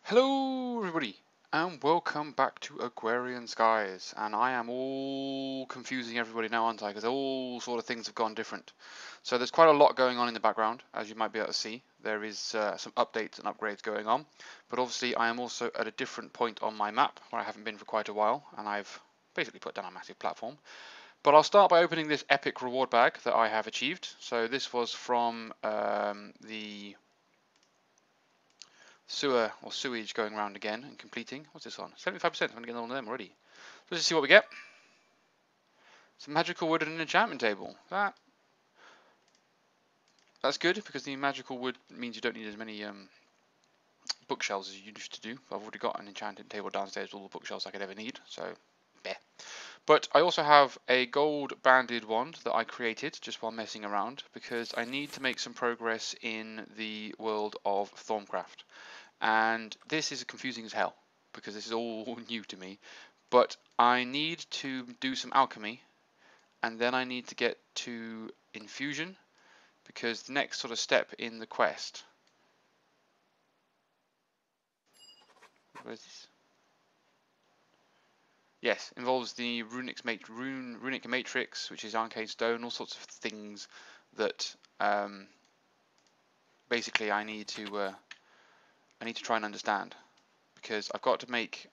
Hello everybody and welcome back to Agrarian Skies, and I am all confusing everybody now, aren't I, because all sort of things have gone different. So there's quite a lot going on in the background, as you might be able to see. There is some updates and upgrades going on, but obviously I am also at a different point on my map where I haven't been for quite a while, and I've basically put down a massive platform. But I'll start by opening this epic reward bag that I have achieved. So this was from the sewer or sewage going around again and completing. What's this on? 75%. I'm going to get on them already. So let's see what we get. Some magical wood and an enchantment table. That's good, because the magical wood means you don't need as many bookshelves as you used to do. I've already got an enchanting table downstairs with all the bookshelves I could ever need, so bleh. But I also have a gold banded wand that I created just while messing around, because I need to make some progress in the world of Thaumcraft. And this is confusing as hell, because this is all new to me. But I need to do some alchemy, and then I need to get to infusion, because the next sort of step in the quest. Where is this? Yes, involves the runic matrix, which is arcane stone, all sorts of things that basically I need to try and understand, because I've got to make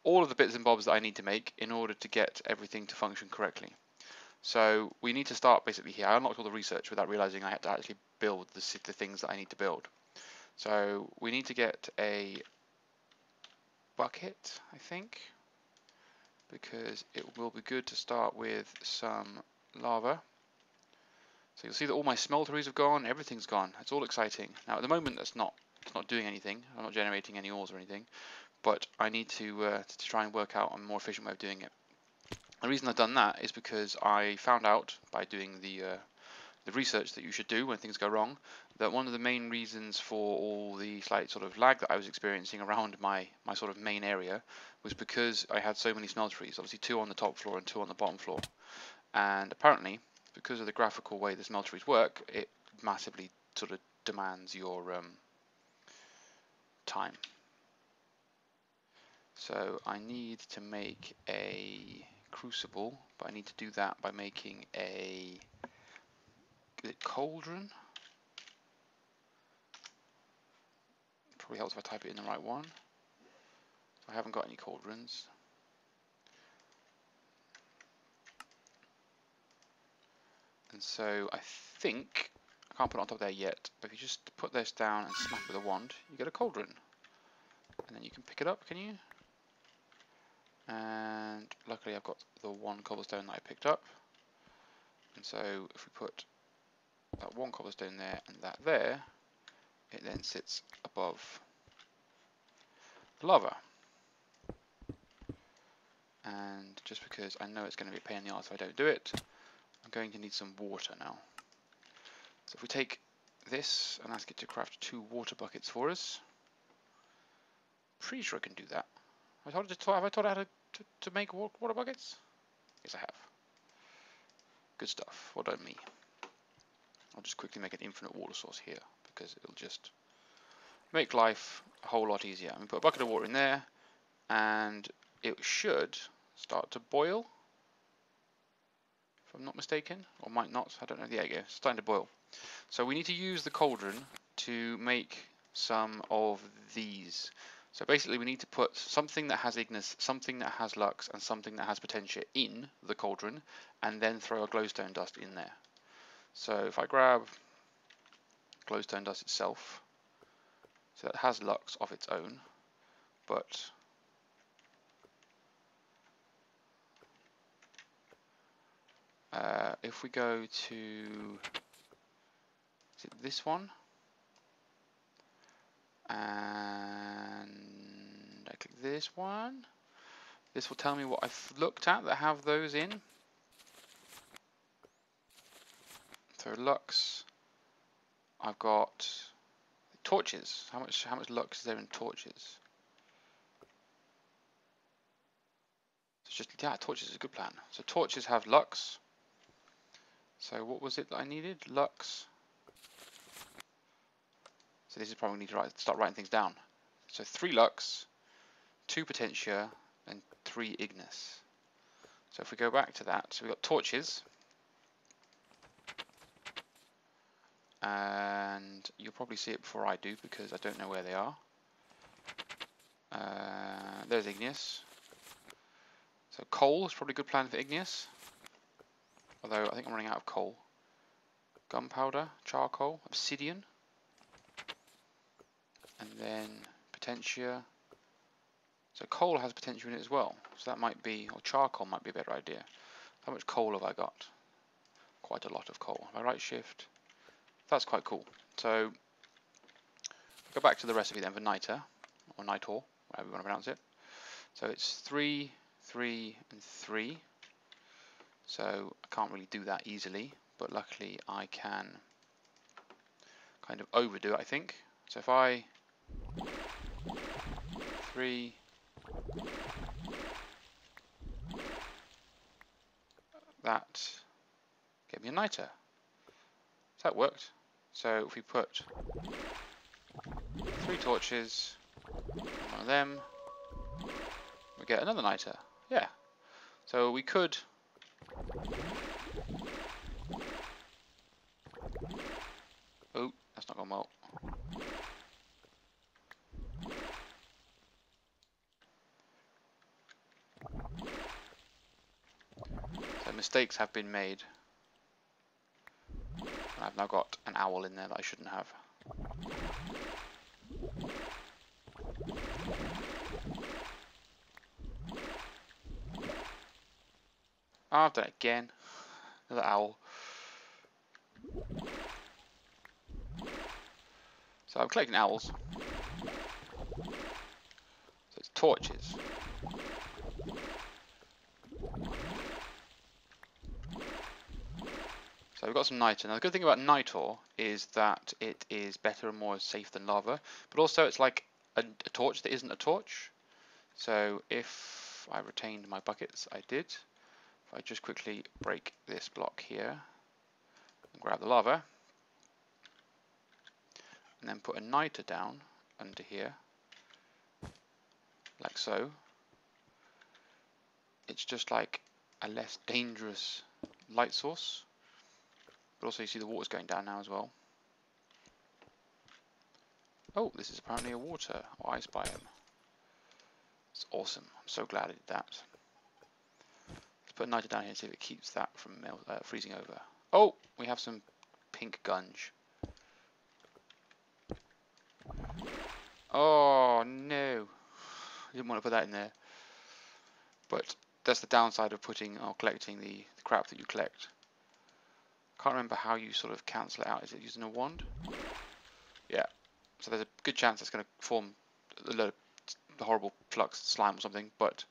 all of the bits and bobs that I need to make in order to get everything to function correctly. So we need to start basically here. I unlocked all the research without realizing I had to actually build the things that I need to build. So we need to get a bucket, I think, because it will be good to start with some lava. So you'll see that all my smelteries have gone, everything's gone. It's all exciting. Now at the moment it's not doing anything. I'm not generating any ores or anything, but I need to try and work out a more efficient way of doing it. The reason I've done that is because I found out by doing the research that you should do when things go wrong, that one of the main reasons for all the slight sort of lag that I was experiencing around my sort of main area was because I had so many smelteries, obviously 2 on the top floor and 2 on the bottom floor. And apparently, because of the graphical way the smelteries work, it massively sort of demands your time. So I need to make a crucible, but I need to do that by making a cauldron. Probably helps if I type it in the right one. I haven't got any cauldrons. And so I think, I can't put it on top there yet, but if you just put this down and smack with a wand, you get a cauldron. And then you can pick it up, can you? And luckily I've got the 1 cobblestone that I picked up. And so if we put that 1 cobblestone there and that there, it then sits above the lava. And just because I know it's going to be a pain in the arse if I don't do it, I'm going to need some water now. So if we take this and ask it to craft 2 water buckets for us, pretty sure I can do that. Have I taught it how to make water buckets? Yes, I have. Good stuff. Well done, me. I'll just quickly make an infinite water source here, because it'll just make life a whole lot easier. I'm going to put a bucket of water in there, and it should start to boil, if I'm not mistaken, or might not. I don't know. There you go. It's starting to boil. So we need to use the cauldron to make some of these. So basically we need to put something that has Ignis, something that has Lux, and something that has Potentia in the cauldron, and then throw a glowstone dust in there. So if I grab glowstone dust itself, so it has Lux of its own, but if we go to, is it this one? And I click this one. This will tell me what I've looked at that have those in. So Lux, I've got torches. How much Lux is there in torches? It's just, yeah, torches is a good plan. So torches have Lux. So what was it that I needed? Lux. So this is probably need to start writing things down. So 3 Lux, 2 Potentia, and 3 Ignis. So if we go back to that, so we've got torches. And you'll probably see it before I do because I don't know where they are. There's Ignis. So coal is probably a good plan for Ignis. Although I think I'm running out of coal. Gunpowder, charcoal, obsidian. And then Potentia. So coal has potential in it as well. So that might be, or charcoal might be a better idea. How much coal have I got? Quite a lot of coal. If I right shift, that's quite cool. So go back to the recipe then for niter, or nitor, whatever you want to pronounce it. So it's 3, 3, and 3. So I can't really do that easily, but luckily I can kind of overdo it, I think. So if I 3, that gave me a niter. So that worked. So if we put 3 torches, one of them, we get another niter. Yeah. So we could oh, that's not gone well. So mistakes have been made. I've now got an owl in there that I shouldn't have. Oh, I've done it again. Another owl. So I'm collecting owls. So it's torches. So we've got some niter. Now the good thing about nitor is that it is better and more safe than lava, but also it's like a torch that isn't a torch. So if I retained my buckets, I did. If I just quickly break this block here and grab the lava, and then put a niter down under here, like so, it's just like a less dangerous light source. But also you see the water's going down now as well. Oh, this is apparently a water or ice biome. It's awesome. I'm so glad I did that. Let's put a niter down here and see if it keeps that from freezing over. Oh, we have some pink gunge. Oh no, I didn't want to put that in there. But that's the downside of putting or collecting the crap that you collect. Can't remember how you sort of cancel it out. Is it using a wand? Yeah. So there's a good chance it's going to form the horrible flux slime or something. But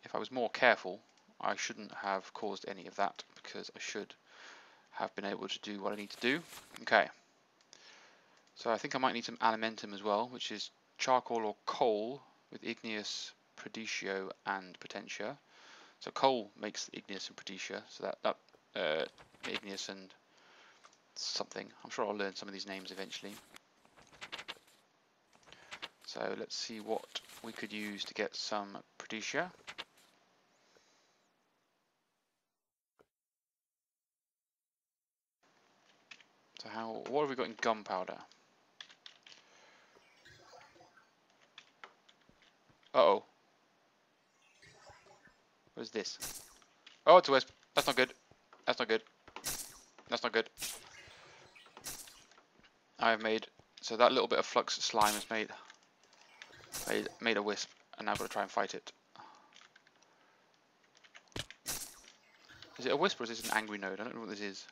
if I was more careful, I shouldn't have caused any of that because I should have been able to do what I need to do. Okay. So I think I might need some alimentum as well, which is charcoal or coal with igneous, preditio, and potentia. So coal makes igneous and preditio. So that igneous and something. I'm sure I'll learn some of these names eventually. So let's see what we could use to get some preditio. So what have we got in gunpowder? Uh-oh. What is this? Oh, it's a wisp. That's not good. That's not good. That's not good. I've made, so that little bit of flux slime has made a wisp, and now I've got to try and fight it. Is it a wisp or is this an angry node? I don't know what this is.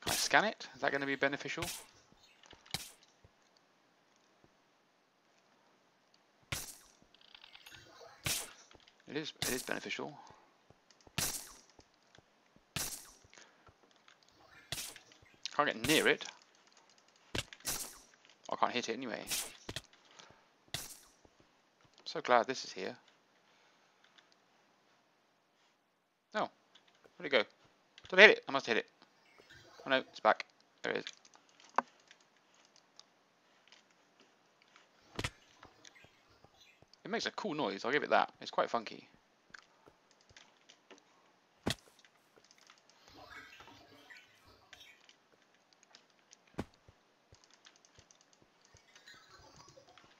Can I scan it? Is that going to be beneficial? It is beneficial. Can't get near it. I can't hit it anyway. So glad this is here. Oh, where'd it go? Did I hit it? I must hit it. Oh no, it's back. There it is. It makes a cool noise, I'll give it that. It's quite funky.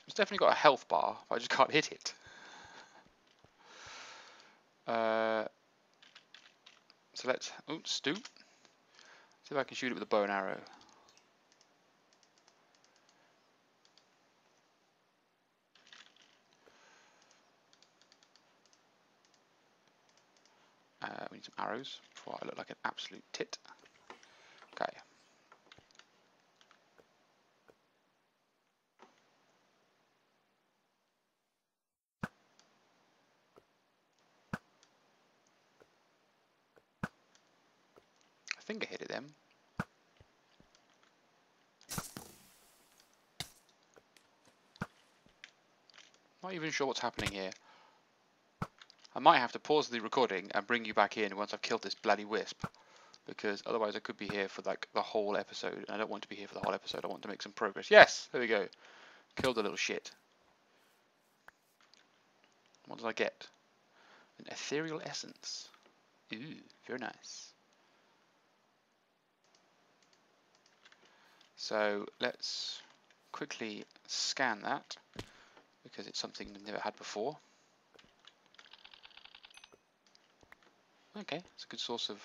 It's definitely got a health bar, but I just can't hit it. So let's stoop. See if I can shoot it with a bow and arrow. We need some arrows before I look like an absolute tit. Okay. I think I hit it then. Not even sure what's happening here. I might have to pause the recording and bring you back in once I've killed this bloody wisp, because otherwise I could be here for like the whole episode, and I don't want to be here for the whole episode. I want to make some progress. Yes, there we go. Killed a little shit. What did I get? An ethereal essence. Ooh, very nice. So let's quickly scan that, because it's something we've never had before. Okay, it's a good source of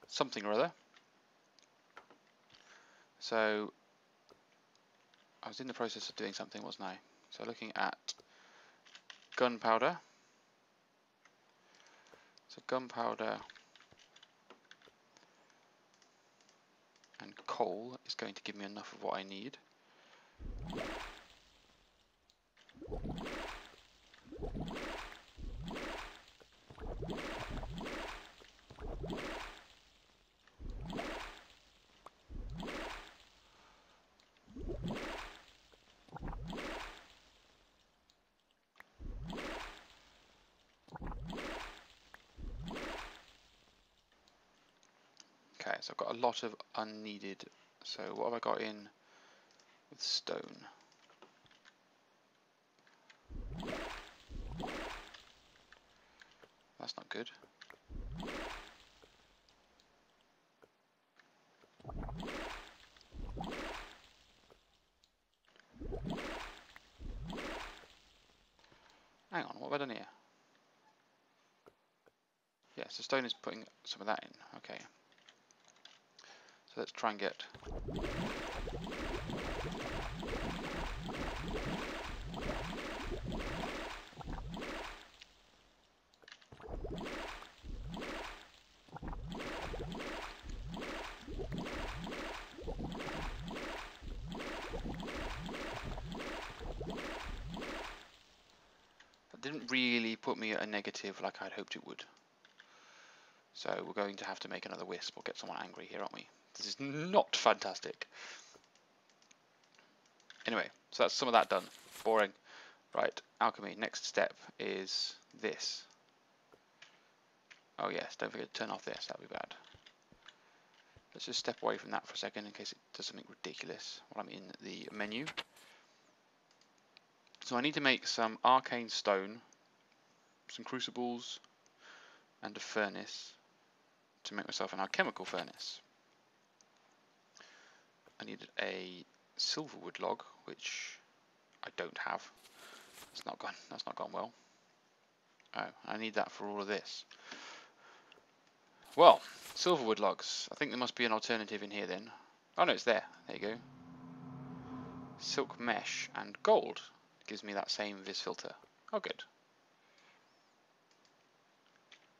something or other. So I was in the process of doing something, wasn't I? So looking at gunpowder. So gunpowder and coal is going to give me enough of what I need. Okay, so I've got a lot of unneeded. So what have I got in with stone? That's not good. Hang on, what have I done here? Yeah, so stone is putting some of that in. Okay. So let's try and get... That didn't really put me at a negative like I'd hoped it would. So we're going to have to make another wisp or get someone angry here, aren't we? This is not fantastic. Anyway, so that's some of that done. Boring. Right, alchemy. Next step is this. Oh yes, don't forget to turn off this, that'd be bad. Let's just step away from that for a second in case it does something ridiculous while I'm in the menu. So I need to make some arcane stone, some crucibles, and a furnace to make myself an alchemical furnace. I needed a silverwood log, which I don't have. That's not gone well. Oh, I need that for all of this. Well, silverwood logs. I think there must be an alternative in here then. Oh no, it's there. There you go. Silk mesh and gold gives me that same vis filter. Oh, good.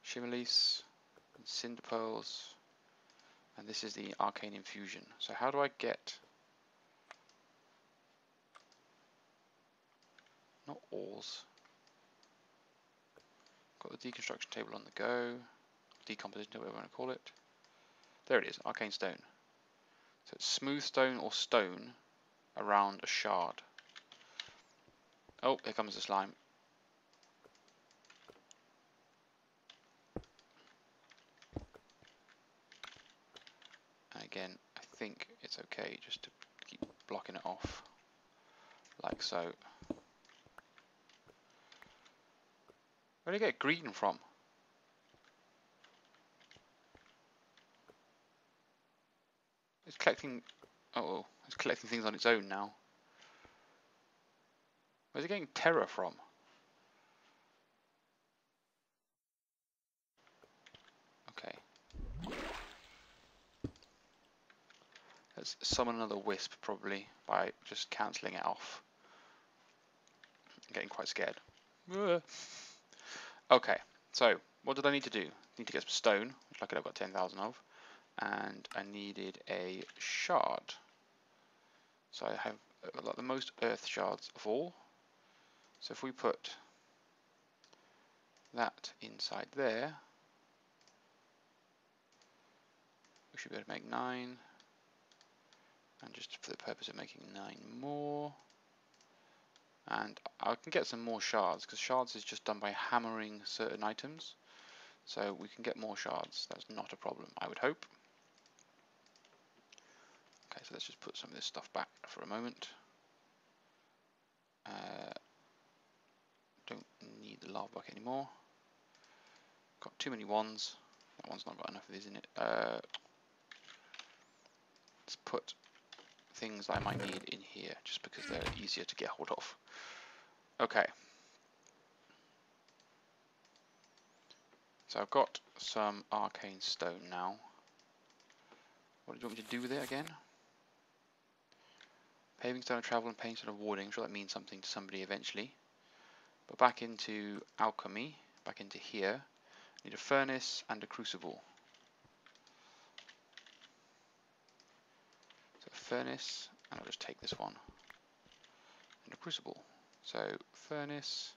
Shimmerlease, cinder pearls, and this is the arcane infusion. So how do I get? Not ores. Got the deconstruction table on the go. Decomposition table, whatever I want to call it. There it is, arcane stone. So it's smooth stone or stone around a shard. Oh, here comes the slime. And again, I think it's okay just to keep blocking it off, like so. Where do you get green from? It's collecting... Oh, it's collecting things on its own now. Where's it getting terror from? Okay. Let's summon another wisp, probably, by just cancelling it off. I'm getting quite scared. Okay, so, what did I need to do? I need to get some stone, which luckily I've got 10,000 of. And I needed a shard. So I have the most earth shards of all. So if we put that inside there, we should be able to make 9. And just for the purpose of making 9 more. And I can get some more shards, because shards is just done by hammering certain items. So we can get more shards. That's not a problem, I would hope. Okay, so let's just put some of this stuff back for a moment. Don't need the lava bucket anymore. Got too many ones. That one's not got enough of these in it. Let's put things I might need in here, just because they're easier to get hold of. Okay. So I've got some arcane stone now. What do you want me to do with it again? Paving stone of travel and painting stone of warding. I'm sure that means something to somebody eventually. But back into alchemy, back into here, I need a furnace and a crucible. So a furnace, and I'll just take this one, and a crucible. So furnace,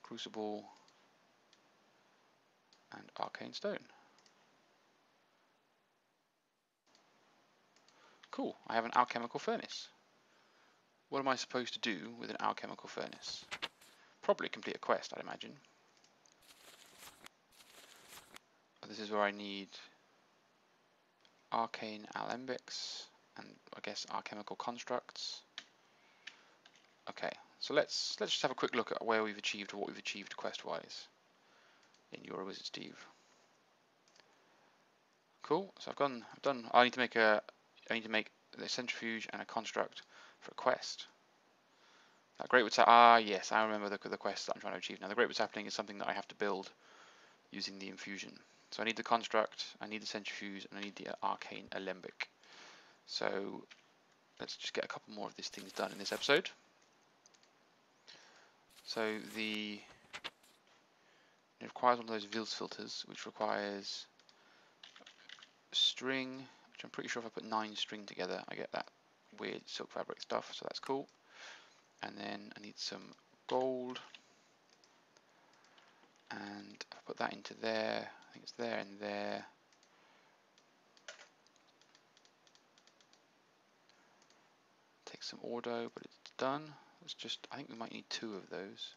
crucible, and arcane stone. Cool, I have an alchemical furnace. What am I supposed to do with an alchemical furnace? Probably complete a quest, I'd imagine. But this is where I need arcane alembics and I guess alchemical constructs. Okay, so let's just have a quick look at where we've achieved or what we've achieved quest-wise in Your Wizard Steve. Cool. So I've done. I need to make the centrifuge and a construct for a quest. That Great What's yes, I remember the quest that I'm trying to achieve now. The Great What's Happening is something that I have to build using the infusion. So I need the construct, I need the centrifuge, and I need the arcane alembic. So let's just get a couple more of these things done in this episode. So it requires one of those Vils filters, which requires string, which I'm pretty sure if I put 9 string together, I get that weird silk fabric stuff, so that's cool. And then I need some gold, and if I put that into there, I think it's there and there. Take some ordo, but it's done. Let's just, I think we might need 2 of those.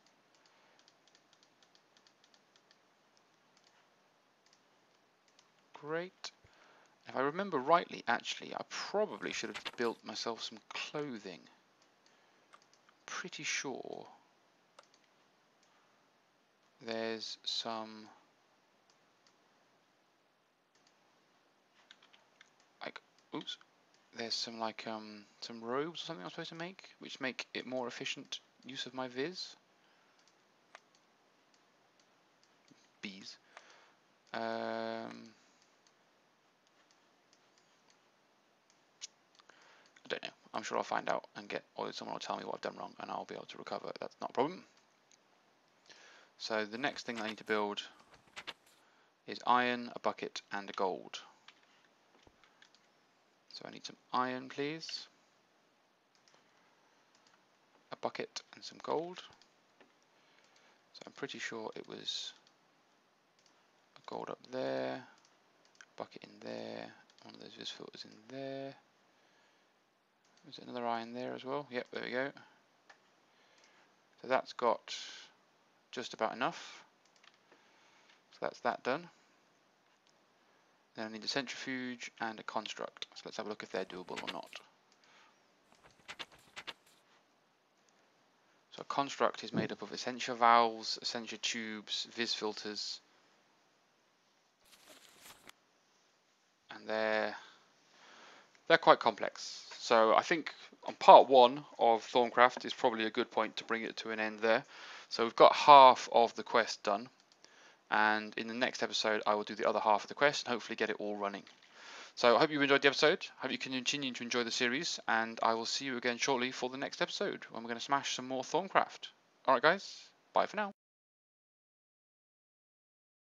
Great. If I remember rightly, actually, I probably should have built myself some clothing. Pretty sure there's some some robes or something I'm supposed to make, which make it more efficient use of my viz. Bees. I don't know. I'm sure I'll find out and or someone will tell me what I've done wrong and I'll be able to recover. That's not a problem. So the next thing I need to build is iron, a bucket, and a gold. So I need some iron, please. A bucket and some gold. So I'm pretty sure it was a gold up there, a bucket in there, one of those vis filters in there. Is there another iron there as well? Yep, there we go. So that's got just about enough. So that's that done. Then I need a centrifuge and a construct. So let's have a look if they're doable or not. So a construct is made up of Essentia valves, Essentia tubes, vis filters, and they're quite complex. So I think on part 1 of Thaumcraft is probably a good point to bring it to an end there. So we've got half of the quest done, and in the next episode I will do the other half of the quest and hopefully get it all running. So I hope you enjoyed the episode. I hope you can continue to enjoy the series, and I will see you again shortly for the next episode when we're going to smash some more Thaumcraft. Alright guys, bye for now.